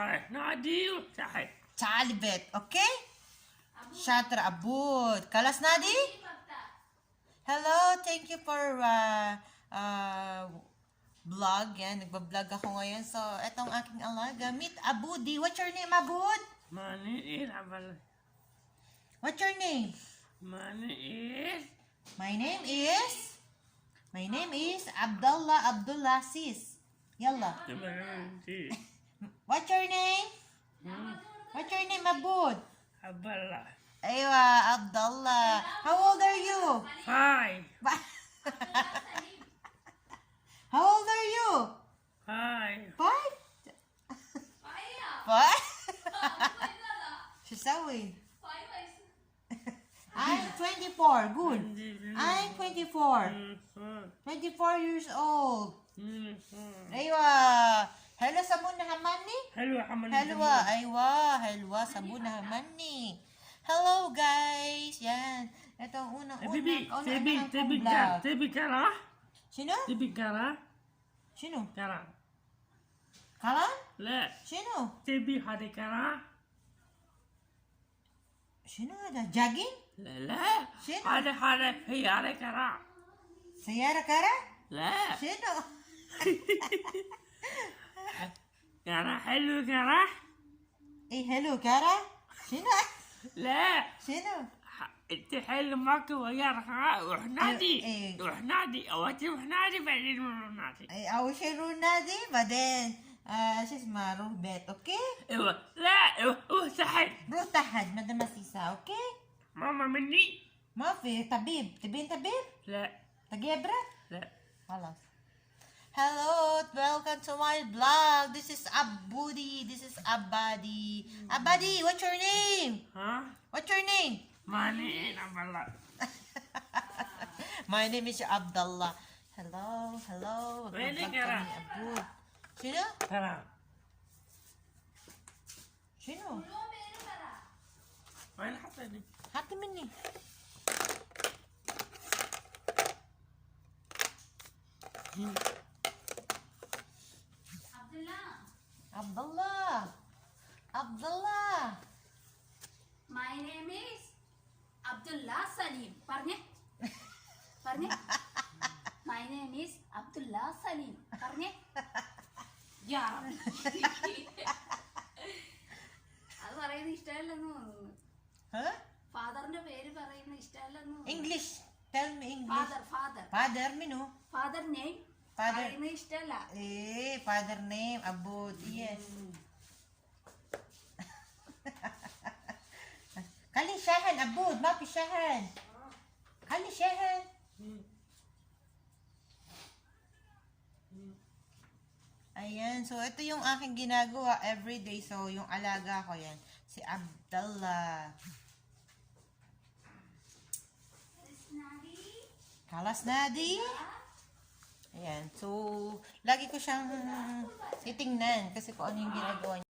صحيح نادي وصحيح. تعالي بيت اوكي. شاطرة أبود. Kalas Nadi? Hello, thank you for vlog. Yan, nagbablog ako ngayon. So, etong aking alaga. Meet Abudi. What's your name, Abud? ماني إيه عمل. What's your name? ماني إيه. My name is Abdullah Sis. Yalla. تمام. What's your name? What's your name, Abud? عبالله. Aywa, Abdullah. How old are you? 5. How old are you? 5. 5? 5? Shisawi. I'm 24. Good. I'm 24. 24 years old. Aywa. Hello sabun na hamani? حلوة حمد. Helwa. Aywa. Helwa sabun na hamani. Hello guys. Yan. Ito ang Bibi, unang تبي كرة. Sino? تبي كرة. Sino? كرة. Kalan? لا. Sino? تبي هذه كرة. Sino ada? Jogging? لا لا. شنو؟ هذا هي هذا كرة. Sayara Kara? لا. Sino? كرة حلو كرة. Eh, hello Kara? Sino? لا. Sino? انت حلو ماكو وياها وحنادي. إيه. وحنادي اول شيء وحنادي بعدين وحنادي. Eh, أول شيء روح نادي بعدين شو اسمه روح بيت أوكي؟ ايوه لا ايوه صحيح. روح تحت مدام مسيسة أوكي؟ ماما مني. ما في طبيب تبين طبيب؟ لا تجي إبرة؟ لا. خلاص. Hello, welcome to my vlog. This is Abudi. This is Abadi. Abadi, what's your name? ها What's your name? ماني انا والله. My name is Abdullah. Hello, hello. Pwede Mag-vlog ka na. kami, Abud. Sino? ترى Sino? وين حطيني؟ Hati minni. Abdullah. Abdullah. My name is Abdullah Salim. Parne? Parne? My name is Abdullah Salim. Parne? Yeah. അത് പറയുന്നത് ഇഷ്ടമല്ലെന്ന് തോന്നുന്നു. Huh? ഫാദറിന്റെ പേര് പറയുന്നത് ഇഷ്ടമല്ലെന്ന് തോന്നുന്നു. English. Tell me English. Father Father, Minu. Father name Father. പറയുന്നത് ഇഷ്ടമല്ല. Father name, Abud. Yes. Kali shahan, Abud. Mapi shahan. Kali shahan. Ayan. So, ito yung aking ginagawa everyday. So, yung alaga ko yan. Si Abdullah. Kalas Nadi. Ayan. So, lagi ko siyang titingnan kasi kung ano yung ginagawa niya.